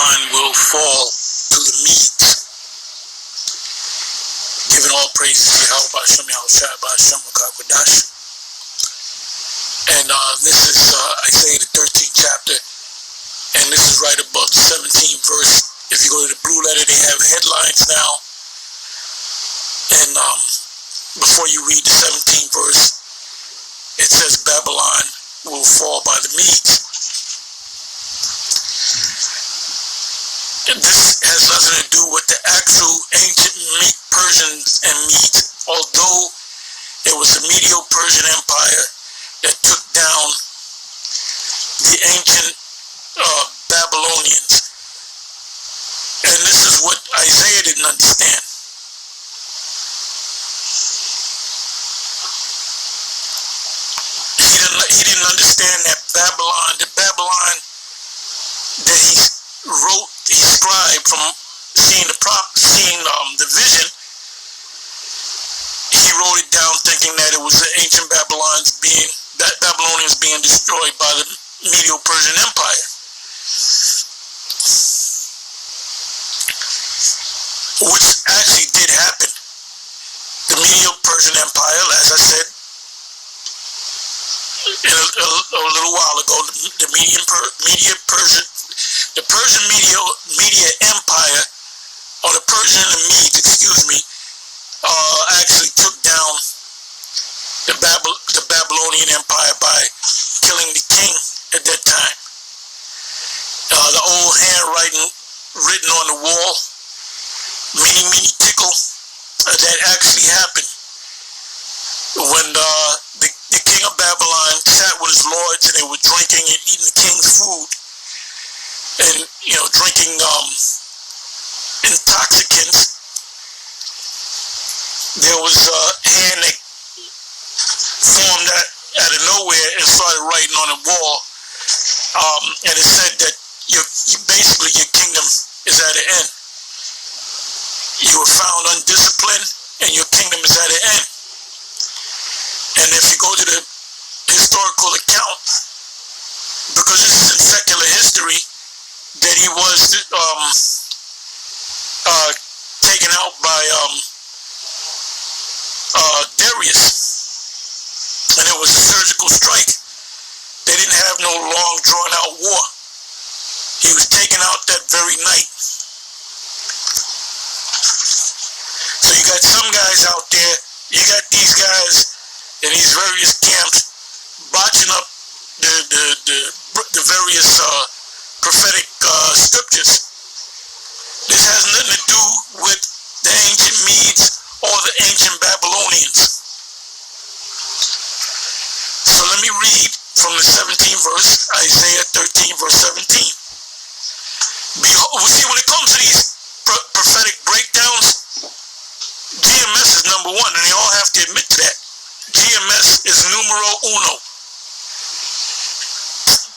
Babylon will fall to the Medes. Giving all praise to Yahweh B'Shem Yahushua B'Shem Makakwadash. And this is Isaiah the 13th chapter, and this is right above the 17th verse. If you go to the blue letter, they have headlines now. And before you read the 17th verse, it says Babylon will fall by the Medes. And this has nothing to do with the actual ancient Persians and Medes, although it was the Medo-Persian Empire that took down the ancient Babylonians. And this is what Isaiah didn't understand. He didn't understand that Babylon, the Babylon that he wrote, he scribed from seeing the vision. He wrote it down thinking that it was the ancient Babylonians being destroyed by the Medo-Persian Empire. Which actually did happen. The Medo-Persian Empire, as I said a little while ago, the Persian Media Empire, or the Persian and Medes, actually took down the Babylonian Empire by killing the king at that time. The old handwriting written on the wall, many tickle, that actually happened when the king of Babylon sat with his lords, and they were drinking and eating the king's food, and drinking intoxicants. There was a hand that formed out of nowhere and started writing on the wall, and it said that basically your kingdom is at an end. You were found undisciplined, and your kingdom is at an end. And if you go to the historical account, because this is in secular history, that he was taken out by Darius, and it was a surgical strike. They didn't have no long drawn out war. He was taken out that very night. So you got some guys out there, you got these guys in these various camps botching up the various prophetic scriptures. This has nothing to do with the ancient Medes or the ancient Babylonians. So let me read from the 17th verse, Isaiah 13 verse 17. Behold, see, when it comes to these prophetic breakdowns, GMS is number one, and they all have to admit to that. GMS is numero uno.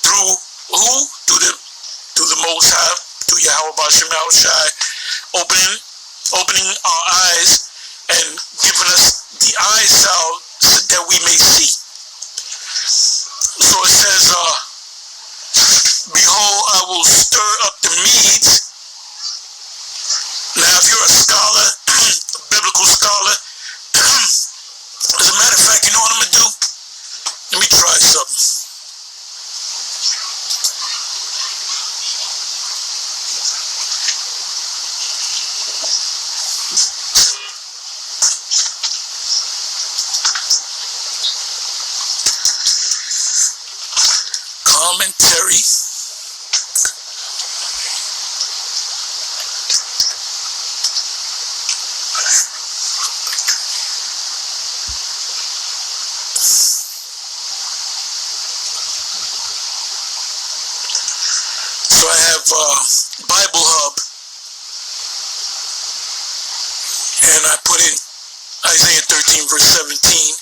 Through who? Through the Most High, through Yahweh B'Shem Yahushua, opening our eyes and giving us the eye salve so that we may see. So it says, behold, I will stir up the Medes. Now, if you're a scholar, a biblical scholar, as a matter of fact, you know what I'm going to do? Let me try something. Commentary. So I have Bible Hub, and I put in Isaiah 13 verse 17.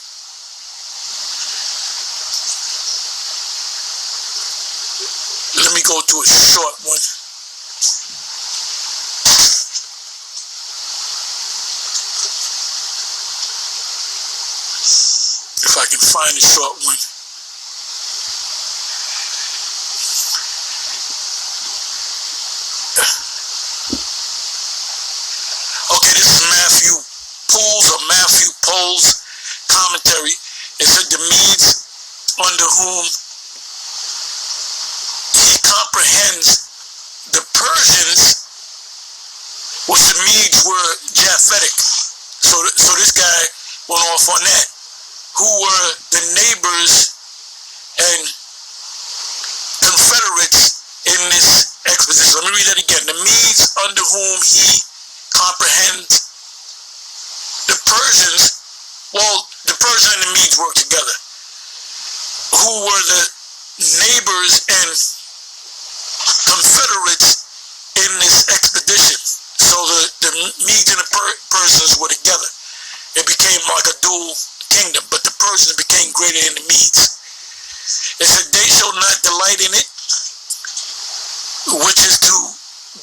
Let me go to a short one. If I can find a short one. Okay, this is Matthew Pole's commentary. It said the Medes under whom he comprehends the Persians, which the Medes were Japhetic. So this guy went off on that, who were the neighbors and confederates in this exposition. Let me read that again. The Medes under whom he comprehends the Persians, well, the Persians and the Medes work together, who were the neighbors and confederates in this expedition. So the Medes and the Persians were together. It became like a dual kingdom, but the Persians became greater than the Medes. It said, they shall not delight in it, which is to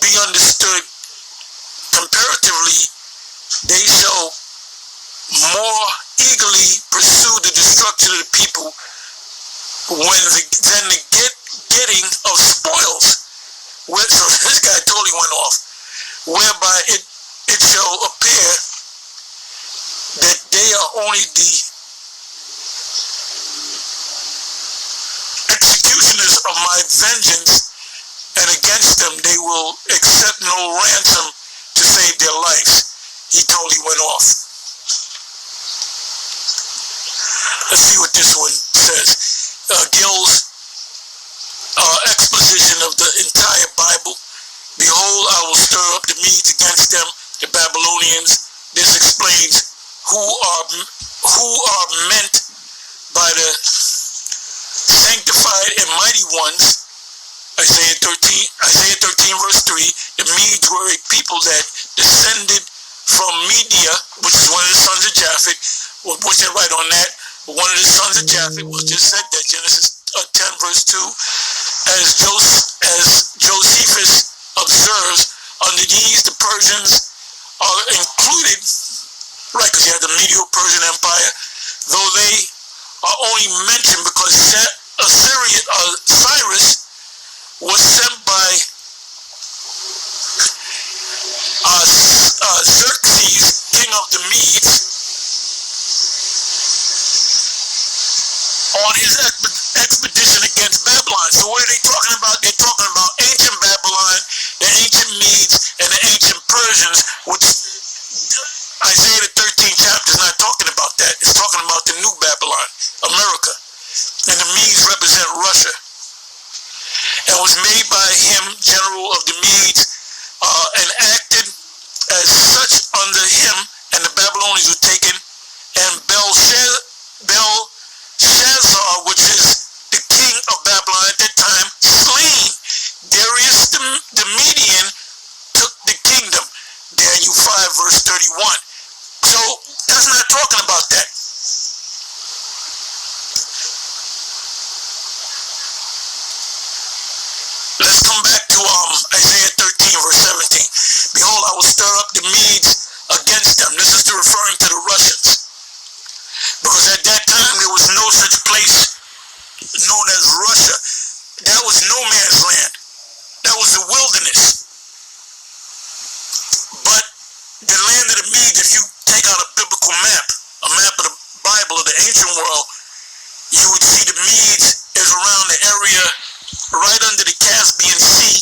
be understood comparatively, they shall more eagerly pursue the destruction of the people than the getting of spoils. So this guy totally went off, whereby it shall appear that they are only the executioners of my vengeance, and against them they will accept no ransom to save their lives. He totally went off. Let's see what this one says. Gill's exposition of the entire Bible. Behold, I will stir up the Medes against them, the Babylonians. This explains who are meant by the sanctified and mighty ones. Isaiah 13 verse 3, the Medes were a people that descended from Media, which is one of the sons of Japhet. We'll put that right on that. One of the sons of Japhet was just said that, Genesis 10 verse 2. As Josephus observes, under these the Persians are included, right, because you have the Medo-Persian Empire, though they are only mentioned because Cyrus was sent by Xerxes, king of the Medes, on his expedition against Babylon. So what are they talking about? They're talking about ancient Babylon, the ancient Medes, and the ancient Persians, which Isaiah the 13th chapter is not talking about that. It's talking about the new Babylon, America. And the Medes represent Russia. And was made by him, general of the Medes, and acted as such under him, and the Babylonians were taken, and Belshazzar, which is the king of Babylon at that time, slain. Darius the Median took the kingdom. Daniel 5 verse 31. So that's not talking about that. Let's come back to Isaiah 13 verse 17. Behold, I will stir up the Medes against them. This is referring to the Russians. Because at that time there was no such place known as Russia. That was no man's land. That was the wilderness. But the land of the Medes, if you take out a biblical map, a map of the Bible of the ancient world, you would see the Medes is around the area right under the Caspian Sea